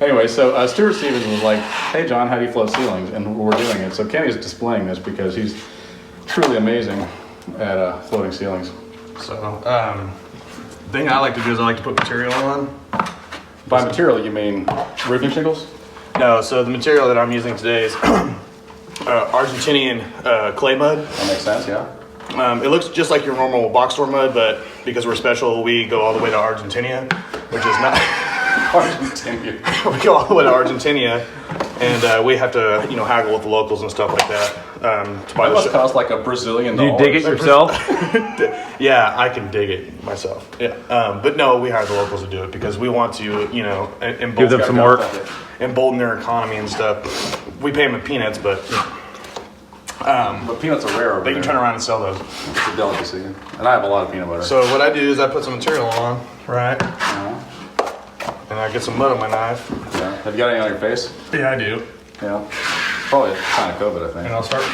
anyway, so Stuart Stevens was like, hey John, how do you float ceilings? And we're doing it. So Kenny's displaying this because he's truly amazing at floating ceilings. So, the thing I like to do is I like to put material on. By material, you mean roofing shingles? No, so the material that I'm using today is Argentinian clay mud. That makes sense, yeah. It looks just like your normal box store mud, but because we're special, we go all the way to Argentina, which is not... Argentina. We go all the way to Argentina, and we have to, you know, haggle with the locals and stuff like that. To buy that must cost like $1 Brazilian. Do you dig it yourself? Yeah, I can dig it myself. Yeah, but no, we hire the locals to do it because we want to, you know, Give them some work. embolden their economy and stuff. We pay them in peanuts, but but peanuts are rare over they can turn around and sell those. It's a delicacy. And I have a lot of peanut butter. So what I do is I put some material on, right? And I get some mud on my knife. Yeah. Have you got any on your face? Yeah, I do. Yeah. Probably a sign of COVID, I think. And I'll start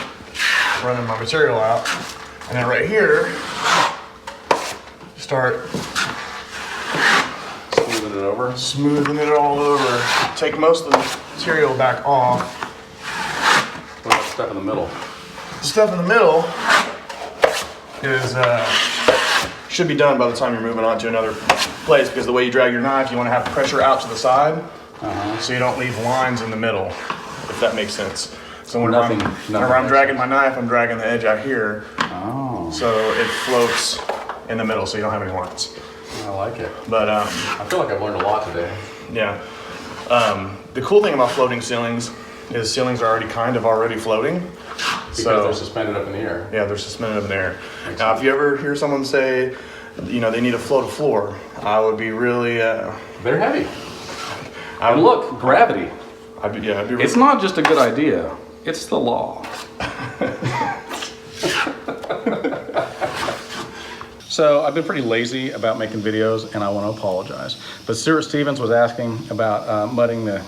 running my material out. And then right here, start Smoothing it over. smoothing it all over. Take most of the material back off. What about stuff in the middle? The stuff in the middle is should be done by the time you're moving on to another place, because the way you drag your knife, you want to have pressure out to the side, so you don't leave lines in the middle, if that makes sense. So whenever I'm dragging my knife, I'm dragging the edge out here, so it floats in the middle, so you don't have any lines. I like it. But I feel like I've learned a lot today. yeah, the cool thing about floating ceilings is ceilings are already floating. Because they're suspended up in the air. Yeah, they're suspended up in the air. Now, if you ever hear someone say, you know, they need to float a floor, I would be really... They're heavy. And look, gravity. I'd be really... It's not just a good idea. It's the law. So I've been pretty lazy about making videos, and I want to apologize. But Stuart Stevens was asking about mudding the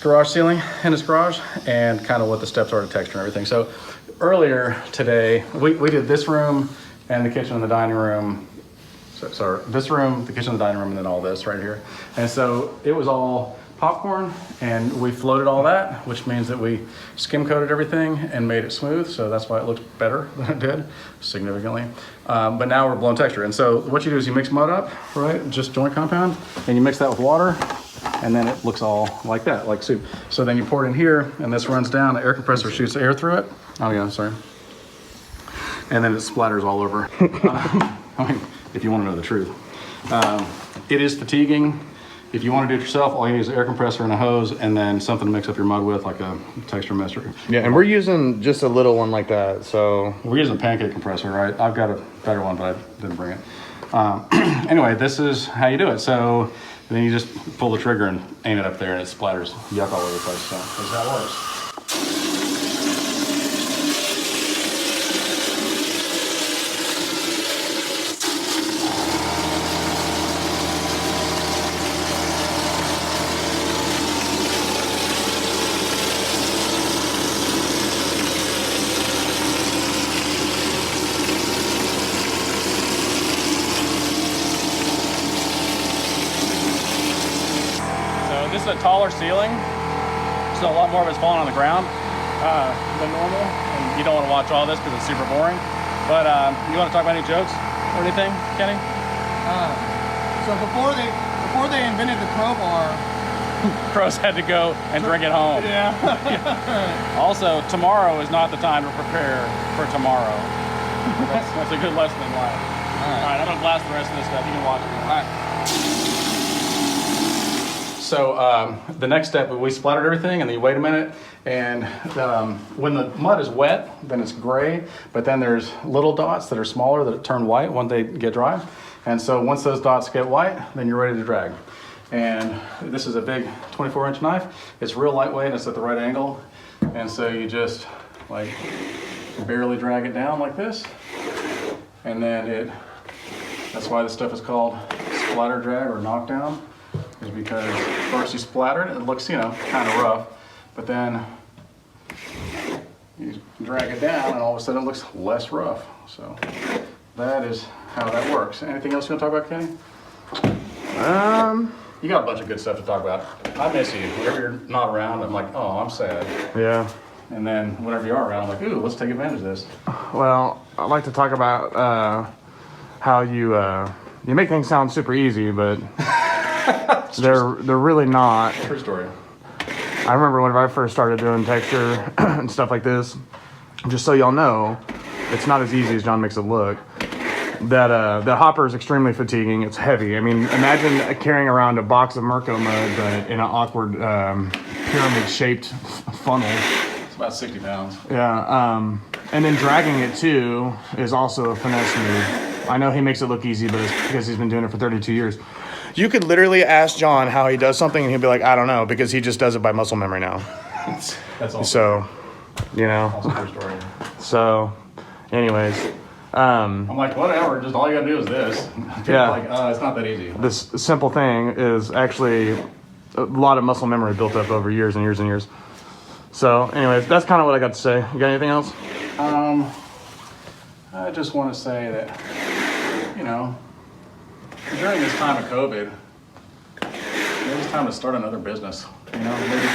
garage ceiling in his garage and kind of what the steps are to texture and everything. So earlier today, we did this room and the kitchen and the dining room. So this room, the kitchen, the dining room, and then all this right here. And so it was all popcorn, and we floated all that, which means that we skim coated everything and made it smooth. So that's why it looked better than it did, significantly. But now we're blowing texture. And so what you do is you mix mud up, right? Just joint compound, and you mix that with water, and then it looks all like that, like soup. So then you pour it in here, and this runs down, the air compressor shoots air through it. Oh yeah, sorry. And then it splatters all over. I mean, if you want to know the truth. It is fatiguing. If you want to do it yourself, all you need is an air compressor and a hose, and then something to mix up your mud with, like a texture mixer. Yeah, and we're using just a little one like that, so... We're using a pancake compressor, right? I've got a better one, but I didn't bring it. Anyway, this is how you do it. So then you just pull the trigger and aim it up there, and it splatters yuck all over the place. So that's how it works. This is a taller ceiling, so a lot more of it's falling on the ground than normal. And you don't want to watch all this because it's super boring. But you want to talk about any jokes or anything, Kenny? So before they invented the crowbar, Crows had to go and bring it home. yeah. Also, tomorrow is not the time to prepare for tomorrow. That's a good lesson in life. All right, I'm gonna blast the rest of this stuff. You can watch it. All right. So the next step, we splattered everything, and then you wait a minute, and when the mud is wet, then it's gray, but then there's little dots that are smaller that turn white when they get dry. And so once those dots get white, then you're ready to drag. And this is a big 24-inch knife. It's real lightweight, and it's at the right angle. And so you just like barely drag it down like this. And then that's why this stuff is called splatter drag or knockdown, is because first you splatter it, it looks, you know, kind of rough, but then you drag it down and all of a sudden it looks less rough. So that is how that works. Anything else you want to talk about, Kenny? You got a bunch of good stuff to talk about. I miss you. Whenever you're not around, I'm like, oh, I'm sad. Yeah. And then whenever you are around, I'm like, ooh, let's take advantage of this. Well, I'd like to talk about how you make things sound super easy, but they're really not. True story. I remember whenever I first started doing texture and stuff like this, just so y'all know, it's not as easy as John makes it look. That hopper is extremely fatiguing. It's heavy. I mean, imagine carrying around a box of Mirko mud, but in an awkward pyramid-shaped funnel. It's about 60 pounds. Yeah, and then dragging it too is also a finesse move. I know he makes it look easy, but it's because he's been doing it for 32 years. You could literally ask John how he does something, and he'll be like, I don't know, because he just does it by muscle memory now. That's awesome. So, you know. Also true story. So, anyways. I'm like, whatever, just all you gotta do is this. People Yeah. are like, it's not that easy. This simple thing is actually a lot of muscle memory built up over years and years and years. So, anyways, that's kind of what I got to say. You got anything else? I just want to say that, you know, during this time of COVID, maybe it's time to start another business. You know, maybe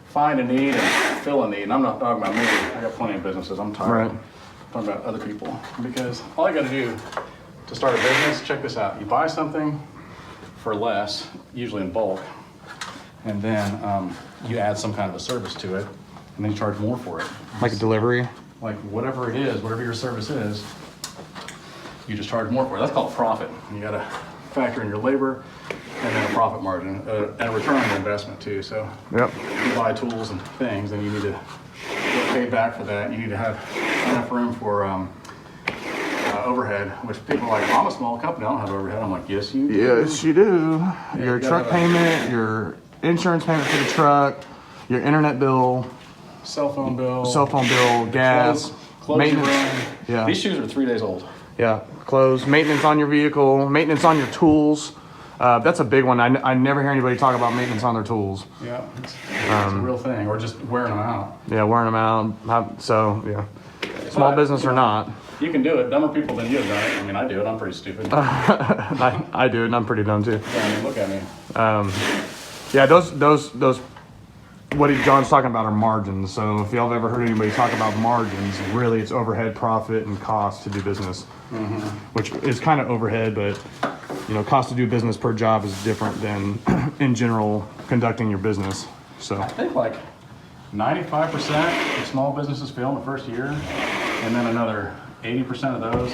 find a need and fill a need. And I'm not talking about me. I got plenty of businesses. I'm tired. Right. I'm talking about other people. Because all you got to do to start a business, check this out. You buy something for less, usually in bulk, and then you add some kind of a service to it, and then you charge more for it. Like a delivery? Like whatever it is, whatever your service is, you just charge more for it. That's called profit. You got to factor in your labor and then a profit margin and a return on your investment too. So Yep. you buy tools and things, and you need to get paid back for that. You need to have enough room for overhead, which people are like, I'm a small company, I don't have overhead. I'm like, yes, you do. Yes, you do. Your you gotta truck have a- payment, your insurance payment for the truck, your internet bill, Cell phone bill, gas, clothes maintenance. you run. Yeah. These shoes are 3 days old. Yeah, clothes, maintenance on your vehicle, maintenance on your tools. That's a big one. I never hear anybody talk about maintenance on their tools. Yeah, it's a real thing, or just wearing them out. Yeah, wearing them out. So, yeah. Small But, business or not. You can do it. Dumber people than you have done it. I mean, I do it. I'm pretty stupid. I do it, and I'm pretty dumb too. I mean, look at me. Yeah, those what John's talking about are margins. So if y'all have ever heard anybody talk about margins, really it's overhead, profit, and cost to do business, which is kind of overhead, but you know, cost to do business per job is different than in general conducting your business. So I think like 95% of small businesses fail in the first year, and then another 80% of those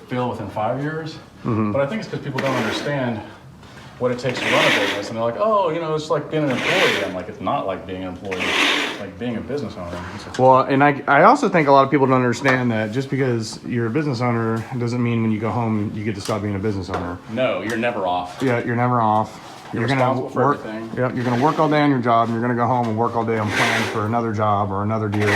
fail within 5 years. But I think it's because people don't understand what it takes to run a business, and they're like, oh, you know, it's like being an employee. I'm like, it's not like being an employee. It's like being a business owner. well, and I also think a lot of people don't understand that just because you're a business owner doesn't mean when you go home you get to stop being a business owner. No, you're never off. Yeah, you're never off. You're gonna responsible for work. everything. Yep, you're gonna work all day on your job, and you're gonna go home and work all day on plans for another job or another deal.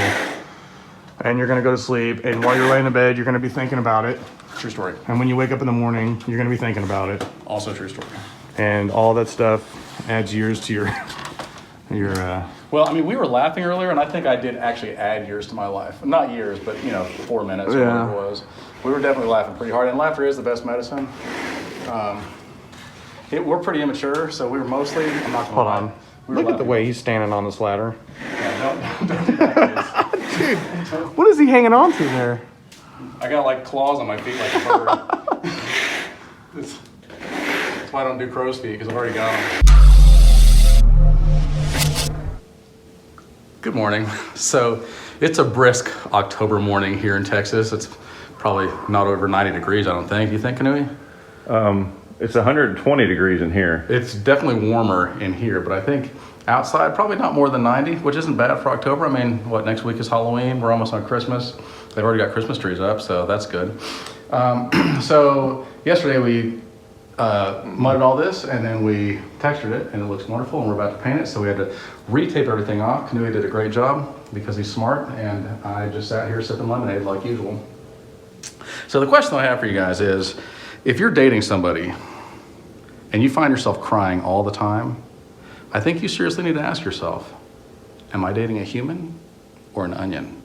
And you're gonna go to sleep, and while you're laying in bed, you're gonna be thinking about it. True story. And when you wake up in the morning, you're gonna be thinking about it. Also true story. And all that stuff adds years to your Well, I mean, we were laughing earlier, and I think I did actually add years to my life. Not years, but, you know, 4 minutes or Yeah. whatever it was. We were definitely laughing pretty hard, and laughter is the best medicine. We're pretty immature, so we were mostly, I'm not gonna Hold lie. on. We were Look at the laughing. way he's standing on this ladder. Yeah, don't do that, kids. Dude, what is he hanging on to there? I got like claws on my feet like a bird. That's why I don't do crow's feet, because I've already got them. Good morning. So it's a brisk October morning here in Texas. It's probably not over 90 degrees, I don't think. You think, Kanui? It's 120 degrees in here. It's definitely warmer in here, but I think outside probably not more than 90, which isn't bad for October. I mean, what, next week is Halloween. We're almost on Christmas. They've already got Christmas trees up, so that's good. So yesterday we mudded all this, and then we textured it, and it looks wonderful, and we're about to paint it, so we had to retape everything off. Kanui did a great job because he's smart, and I just sat here sipping lemonade like usual. So the question I have for you guys is, if you're dating somebody and you find yourself crying all the time, I think you seriously need to ask yourself, am I dating a human or an onion?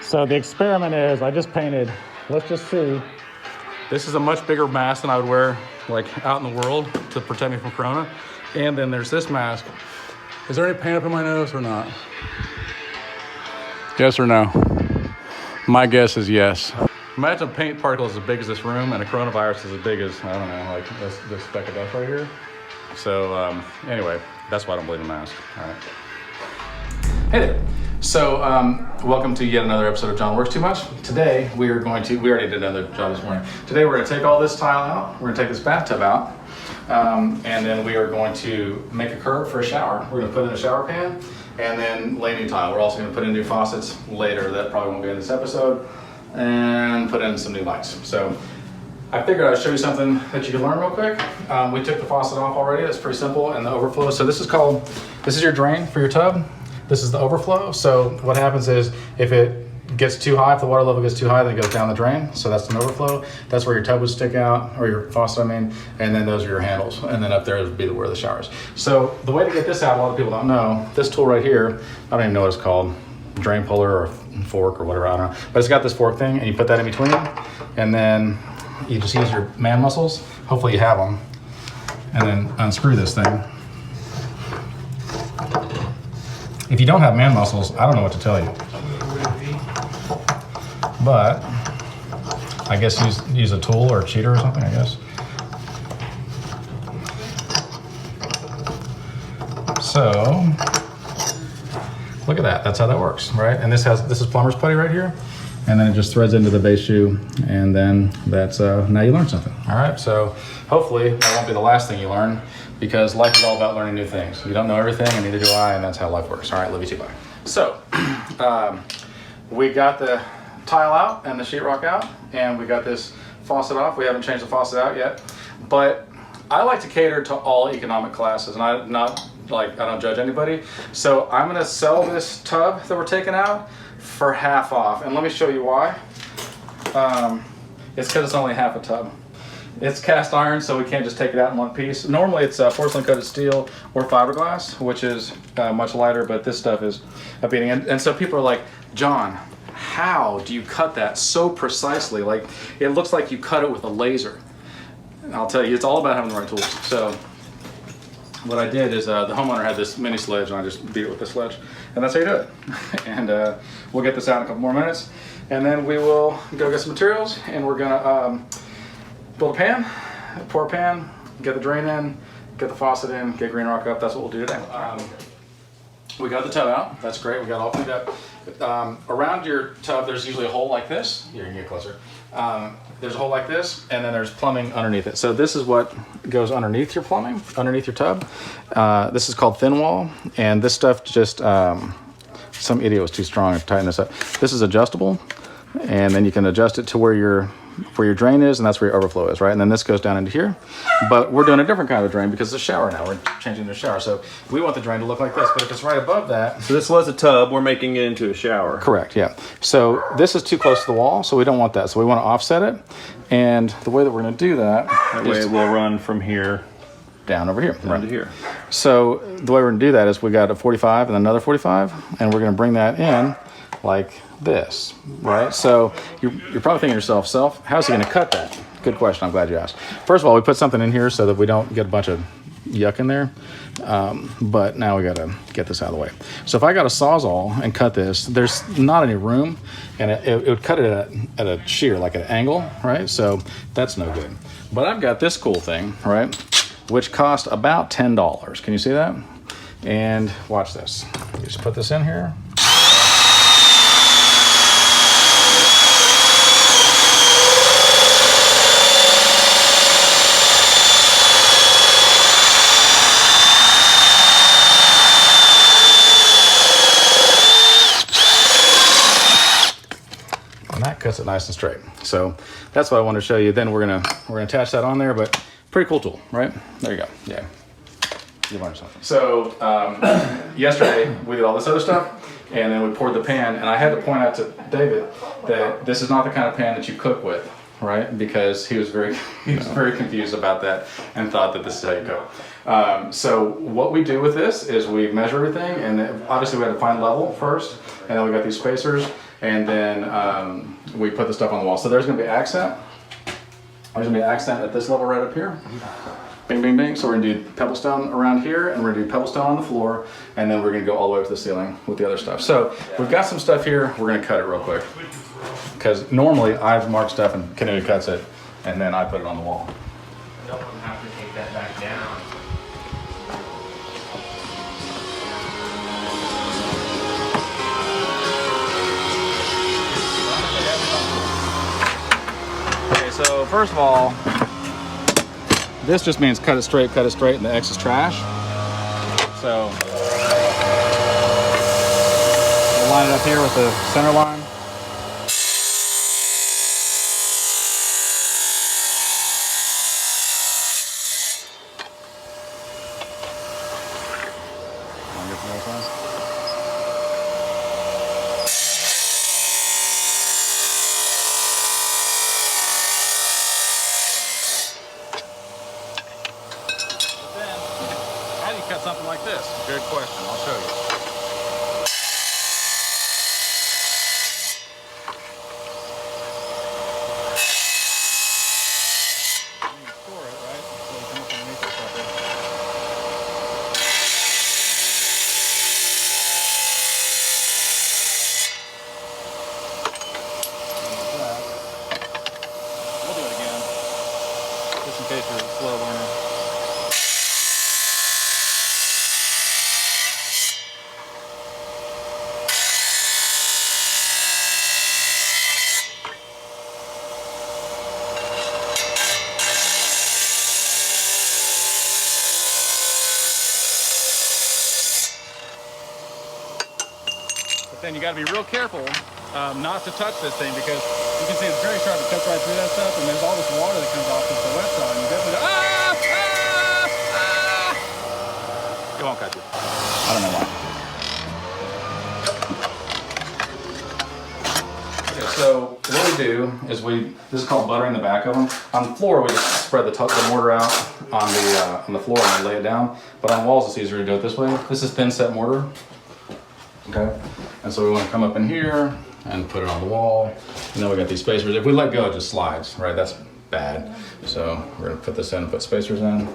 So the experiment is, I just painted, let's just see This is a much bigger mask than I would wear like out in the world to protect me from Corona. And then there's this mask. Is there any paint up in my nose or not? Yes or no? My guess is yes. Imagine paint particles as big as this room and a coronavirus is as big as, I don't know, like this speck of dust right here. So anyway, that's why I don't believe in masks. All right. Hey there. So welcome to yet another episode of John Works Too Much. Today we already did another job this morning. Today we're going to take all this tile out. We're going to take this bathtub out. And then we are going to make a curb for a shower. We're going to put in a shower pan and then lay new tile. We're also going to put in new faucets later. That probably won't be in this episode. And put in some new lights. So I figured I'd show you something that you can learn real quick. We took the faucet off already. That's pretty simple. And the overflow. So this is your drain for your tub. This is the overflow. So what happens is if it gets too high, if the water level gets too high, then it goes down the drain. So that's an overflow. That's where your tub would stick out, or your faucet, I mean, and then those are your handles. And then up there would be where the shower is. So the way to get this out, a lot of people don't know, this tool right here, I don't even know what it's called, drain puller or fork or whatever, I don't know. But it's got this fork thing, and you put that in between, and then you just use your man muscles, hopefully you have them, and then unscrew this thing. If you don't have man muscles, I don't know what to tell you. But I guess use a tool or a cheater or something, I guess. So look at that. That's how that works, right? And this is plumber's putty right here, and then it just threads into the base shoe, and then that's now you learned something. All right. So hopefully that won't be the last thing you learn, because life is all about learning new things. You don't know everything, and neither do I, and that's how life works. All right, love you too, bye. So we got the tile out and the sheetrock out, and we got this faucet off. We haven't changed the faucet out yet, but I like to cater to all economic classes, and I don't judge anybody. So I'm gonna sell this tub that we're taking out for half off, and let me show you why. It's because it's only half a tub. It's cast iron, so we can't just take it out in one piece. Normally it's porcelain coated steel or fiberglass, which is much lighter, but this stuff is a beating. And so people are like, John, how do you cut that so precisely? Like, it looks like you cut it with a laser. And I'll tell you, it's all about having the right tools. So what I did is the homeowner had this mini sledge, and I just beat it with the sledge. And that's how you do it. And we'll get this out in a couple more minutes. And then we will go get some materials, and we're gonna build a pan, pour a pan, get the drain in, get the faucet in, get green rock up. That's what we'll do today. We got the tub out. That's great. We got it all cleaned up. Around your tub, there's usually a hole like this. Here, you can get closer. There's a hole like this, and then there's plumbing underneath it. So this is what goes underneath your plumbing, underneath your tub. This is called thin wall, and this stuff just, some idiot was too strong to tighten this up. This is adjustable, and then you can adjust it to where your drain is, and that's where your overflow is, right? And then this goes down into here. But we're doing a different kind of drain because it's a shower now. We're changing the shower. So we want the drain to look like this, but if it's right above that. So this was a tub, we're making it into a shower. Correct, yeah. So this is too close to the wall, so we don't want that. So we want to offset it. And the way that we're going to do that, That way it will run from here down over here. down to here. So the way we're going to do that is we got a 45 and another 45, and we're going to bring that in like this, right? So you're probably thinking to yourself, how's he going to cut that? Good question. I'm glad you asked. First of all, we put something in here so that we don't get a bunch of yuck in there. But now we got to get this out of the way. So if I got a Sawzall and cut this, there's not any room, and it would cut it at a shear, like an angle, right? So that's no good. But I've got this cool thing, right, which cost about $10. Can you see that? And watch this. You just put this in here. Cuts it nice and straight. So that's what I want to show you. Then we're gonna attach that on there, but pretty cool tool, right? There you go. Yeah, you learned something. So yesterday we did all this other stuff, and then we poured the pan, and I had to point out to David that this is not the kind of pan that you cook with, right? Because he was very confused about that and thought that this is how you cook. So what we do with this is we measure everything, and obviously we had to find level first, and then we got these spacers, and then we put the stuff on the wall. So there's going to be accent, There's gonna be an accent at this level right up here. Bing, bing, bing. So we're gonna do pebblestone around here, and we're gonna do pebblestone on the floor, and then we're gonna go all the way up to the ceiling with the other stuff. So we've got some stuff here. We're gonna cut it real quick. Because normally I've marked stuff and Kanui cuts it, and then I put it on the wall. No one have to take that back down. Okay, so first of all, this just means cut it straight, and the X is trash. So we'll line it up here with the center line. Wanna get to the other side? How do you cut something like this? Good question. I'll show you. You score it, right? So you come up underneath this sucker. Like that. We'll do it again, just in case you're a slow learner. But then you got to be real careful not to touch this thing, because you can see it's very sharp. It cuts right through that stuff, and there's all this water that comes off because the wet side. And you definitely it won't cut you. I don't know why. Okay, so what we do is this is called buttering the back of them. On the floor, we just spread the mortar out on the floor and we lay it down. But on walls, it's easier to do it this way. This is thin set mortar. Okay, and so we want to come up in here and put it on the wall. And then we got these spacers. If we let go, it just slides, right? That's bad. So we're gonna put this in and put spacers in.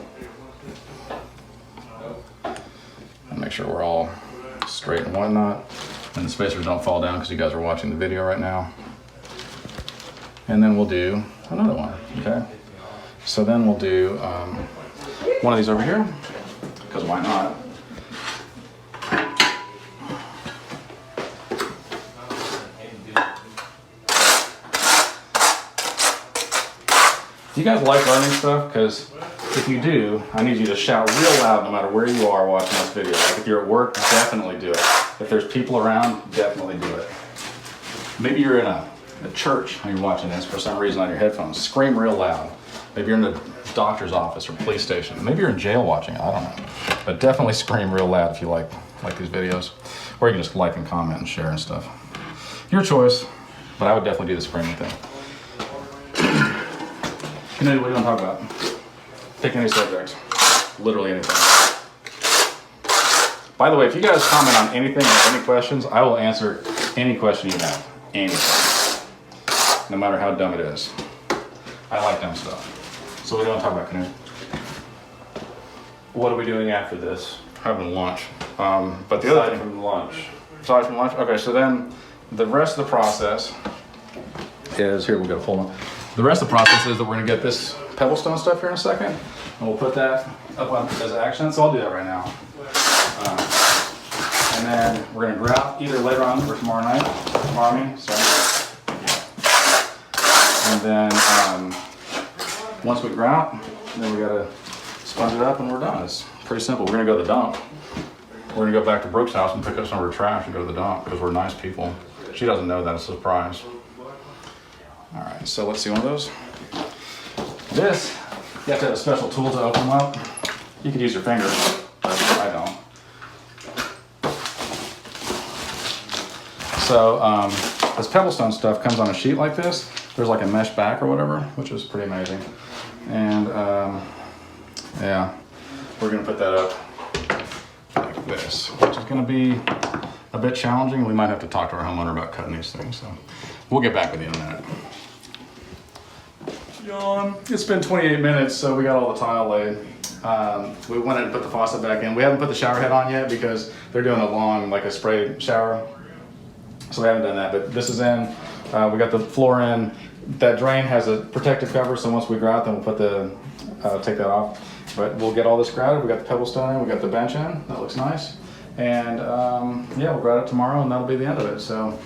And make sure we're all straight and whatnot. And the spacers don't fall down because you guys are watching the video right now. And then we'll do another one, okay? So then we'll do one of these over here, because why not? Do you guys like learning stuff? Because if you do, I need you to shout real loud no matter where you are watching this video. Like if you're at work, definitely do it. If there's people around, definitely do it. Maybe you're in a church and you're watching this for some reason on your headphones. Scream real loud. Maybe you're in the doctor's office or police station. Maybe you're in jail watching it, I don't know. But definitely scream real loud if you like these videos. Or you can just like and comment and share and stuff. Your choice, but I would definitely do the screaming thing. You know what do you want to talk about? Pick any subject. Literally anything. By the way, if you guys comment on anything or have any questions, I will answer any question you have. Anything. No matter how dumb it is. I like dumb stuff. So what do you want to talk about, Kanui? What are we doing after this? Having lunch. But the other Aside thing, from lunch. aside from lunch, okay, so then the rest of the process is, here we go, hold on. The rest of the process is that we're gonna get this pebblestone stuff here in a second, and we'll put that up on as accent, so I'll do that right now. And then we're gonna grout either later on or tomorrow night, and then once we grout, then we gotta sponge it up and we're done. It's pretty simple. We're gonna go to the dump. We're gonna go back to Brooke's house and pick up some of her trash and go to the dump because we're nice people. She doesn't know that, it's a surprise. All right, so let's see one of those. This, you have to have a special tool to open them up. You could use your fingers, but I don't. So this pebblestone stuff comes on a sheet like this. There's like a mesh back or whatever, which is pretty amazing. And yeah, we're gonna put that up like this, which is gonna be a bit challenging. We might have to talk to our homeowner about cutting these things. So we'll get back with you in a minute. John. It's been 28 minutes, so we got all the tile laid. We went and put the faucet back in. We haven't put the shower head on yet because they're doing a long, like a spray shower. So we haven't done that, but this is in. We got the floor in. That drain has a protective cover, so once we grout, then we'll put the, take that off. But we'll get all this grouted. We got the pebble stone in, we got the bench in. That looks nice. And yeah, we'll grout it tomorrow, and that'll be the end of it. So,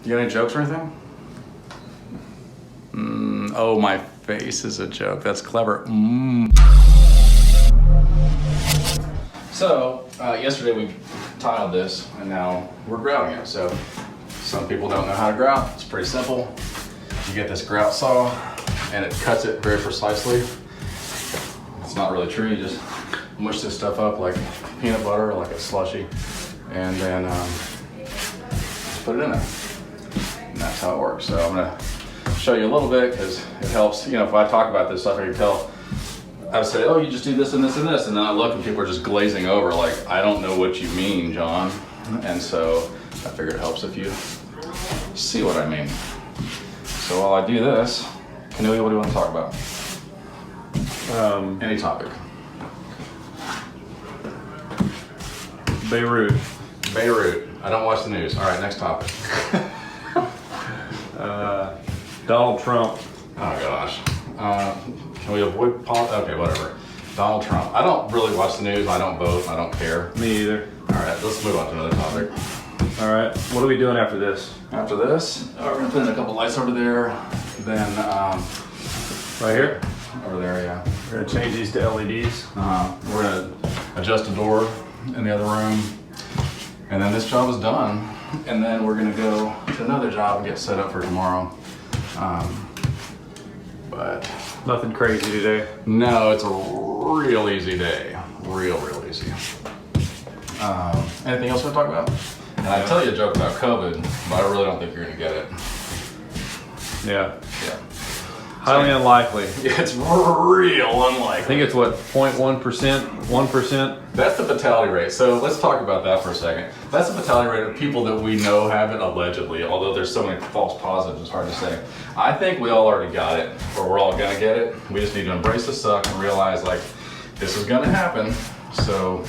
you got any jokes or anything? Oh, my face is a joke. That's clever. So, yesterday we tiled this, and now we're grouting it. So, some people don't know how to grout. It's pretty simple. You get this grout saw, and it cuts it very precisely. It's not really true. You just mush this stuff up like peanut butter or like a slushy, and then just put it in there. And that's how it works. So I'm gonna show you a little bit because it helps. You know, if I talk about this stuff, I can tell. I would say, oh, you just do this and this and this, and then I look and people are just glazing over like, I don't know what you mean, John. And so I figured it helps if you see what I mean. So while I do this, Kanui, what do you want to talk about? Any topic. Beirut. Beirut. I don't watch the news. All right, next topic. Donald Trump. Oh gosh. Can we avoid okay, whatever. Donald Trump. I don't really watch the news. I don't vote. I don't care. Me either. All right, let's move on to another topic. All right, what are we doing after this? After this, we're gonna put in a couple lights over there. Then Right here? over there, yeah. We're gonna change these to LEDs. We're gonna adjust a door in the other room, and then this job is done. And then we're gonna go to another job and get set up for tomorrow. But Nothing crazy today. no, it's a real easy day. Real easy. Anything else we want to talk about? And I tell you a joke about COVID, but I really don't think you're gonna get it. Yeah. Yeah. Highly unlikely. It's real unlikely. I think it's what, 0.1%, 1%. That's the fatality rate. So let's talk about that for a second. That's the fatality rate of people that we know have it allegedly, although there's so many false positives, it's hard to say. I think we all already got it, or we're all gonna get it. We just need to embrace the suck and realize like, this is gonna happen. So,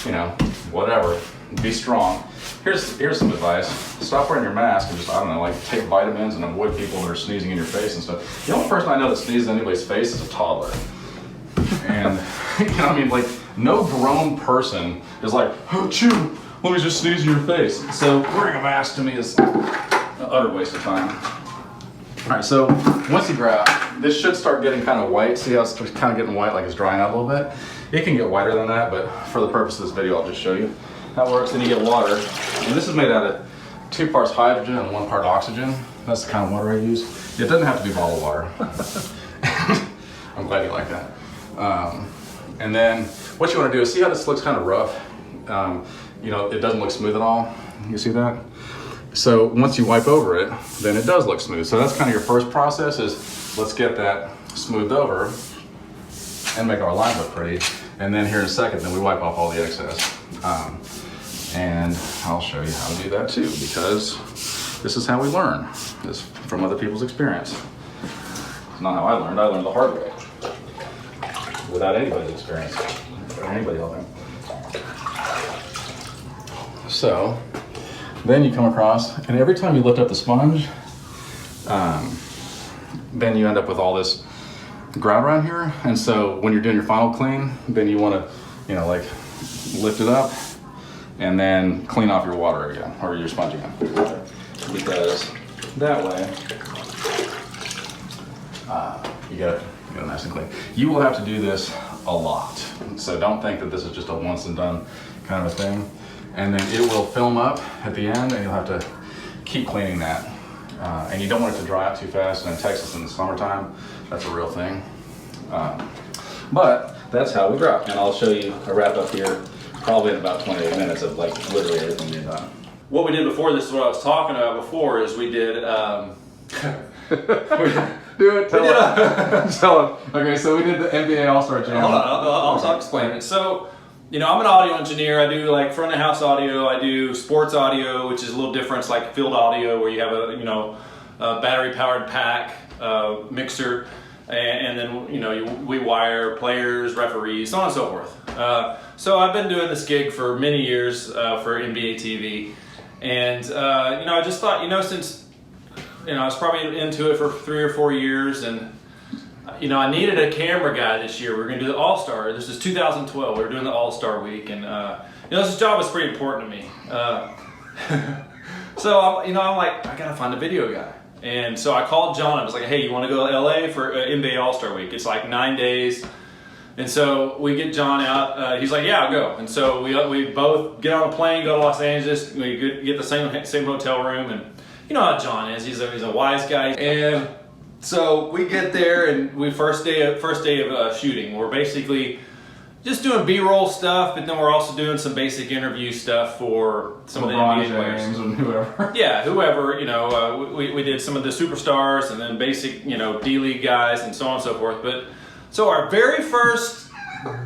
you know, whatever, be strong. Here's some advice. Stop wearing your mask and just, I don't know, like take vitamins and avoid people that are sneezing in your face and stuff. The only person I know that sneezes in anybody's face is a toddler. And, you know, I mean, like, no grown person is like, oh, chew, let me just sneeze in your face. So wearing a mask to me is an utter waste of time. All right, so once you grout, this should start getting kind of white. See how it's kind of getting white, like it's drying out a little bit? It can get whiter than that, but for the purpose of this video, I'll just show you how it works. Then you get water, and this is made out of 2 parts hydrogen and 1 part oxygen. That's the kind of water I use. It doesn't have to be bottled water. I'm glad you like that. And then what you want to do is see how this looks kind of rough. You know, it doesn't look smooth at all. You see that? So once you wipe over it, then it does look smooth. So that's kind of your first process is let's get that smoothed over and make our line look pretty. And then here in a second, then we wipe off all the excess. And I'll show you how to do that too, because this is how we learn. This from other people's experience. It's not how I learned the hard way. Without anybody's experience, or anybody helping. So, then you come across, and every time you lift up the sponge, then you end up with all this grout around here. And so when you're doing your final clean, then you want to, you know, like lift it up and then clean off your water again, or your sponge again. Because that way, you get it nice and clean. You will have to do this a lot. So don't think that this is just a once and done kind of a thing. And then it will film up at the end, and you'll have to keep cleaning that. And you don't want it to dry out too fast. And in Texas in the summertime, that's a real thing. But that's how we grout. And I'll show you a wrap up here, probably in about 28 minutes of like literally everything being done. What we did before, this is what I was talking about before, is we did, Do it, tell him. Okay, so we did the NBA All-Star Jam. hold on, I'll explain it. So, you know, I'm an audio engineer. I do like front of house audio. I do sports audio, which is a little different. It's like field audio where you have a, you know, a battery powered pack. mixer, and then, you know, we wire players, referees, so on and so forth. So I've been doing this gig for many years for NBA TV, and you know, I just thought, you know, since, you know, I was probably into it for 3 or 4 years, and you know, I needed a camera guy this year. We were going to do the All-Star. This is 2012. We were doing the All-Star week, and you know, this job was pretty important to me. So you know, I'm like, I gotta find a video guy. And so I called John. I was like, hey, you want to go to LA for NBA All-Star Week? It's like 9 days. And so we get John out. He's like, yeah, I'll go. And so we both get on a plane, go to Los Angeles. We get the same hotel room. And you know how John is. He's a wise guy. And so we get there, and we first day of shooting. We're basically just doing B-roll stuff, but then we're also doing some basic interview stuff for some of the NBA players. And whoever. Yeah, whoever, you know, we did some of the superstars, and then basic, you know, D-League guys, and so on and so forth. But so our very first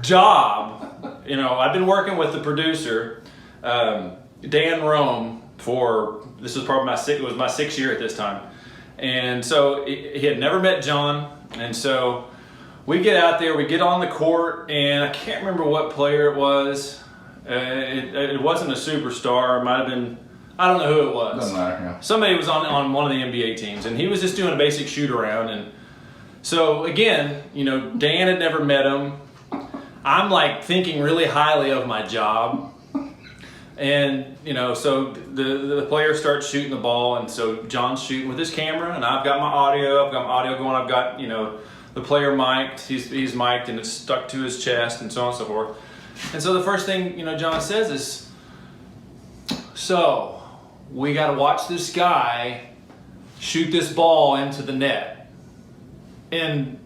job, you know, I've been working with the producer, Dan Rome, this was probably my 6th year at this time. And so he had never met John, and so we get out there, we get on the court, and I can't remember what player it was. It wasn't a superstar. It might have been, I don't know who it was. Doesn't matter, yeah. Somebody was on one of the NBA teams, and he was just doing a basic shoot around. And so again, you know, Dan had never met him. I'm like thinking really highly of my job. And, you know, so the player starts shooting the ball, and so John's shooting with his camera, and I've got my audio going, I've got, you know, the player mic'd, he's mic'd, and it's stuck to his chest, and so on and so forth. And so the first thing, you know, John says is, so we got to watch this guy shoot this ball into the net. And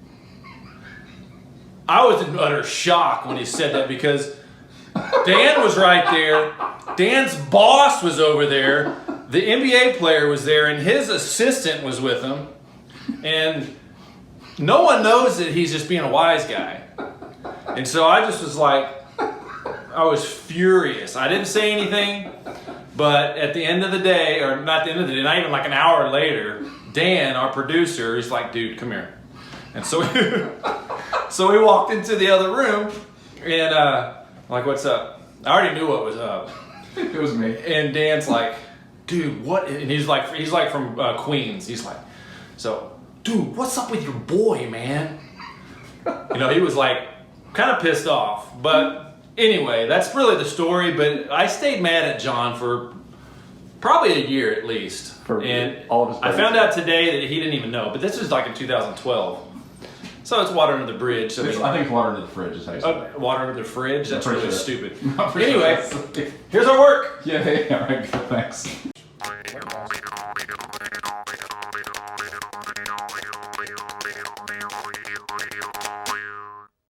I was in utter shock when he said that, because Dan was right there. Dan's boss was over there. The NBA player was there, and his assistant was with him. And no one knows that he's just being a wise guy. And so I just was like, I was furious. I didn't say anything, but at the end of the day, or not the end of the day, not even like an hour later, Dan, our producer, is like, dude, come here. And so, so we walked into the other room, and like, what's up? I already knew what was up. It was me. And Dan's like, dude, what? And he's like from Queens. He's like, so, dude, what's up with your boy, man? You know, he was like kind of pissed off. But anyway, that's really the story. But I stayed mad at John for probably a year at least. And all of his I found out today that he didn't even know. But this was like in 2012. So it's water under the bridge. So I think it's water under the fridge is how you say it. Water under the fridge? That's really stupid. Anyway, here's our work. yeah, all right, thanks.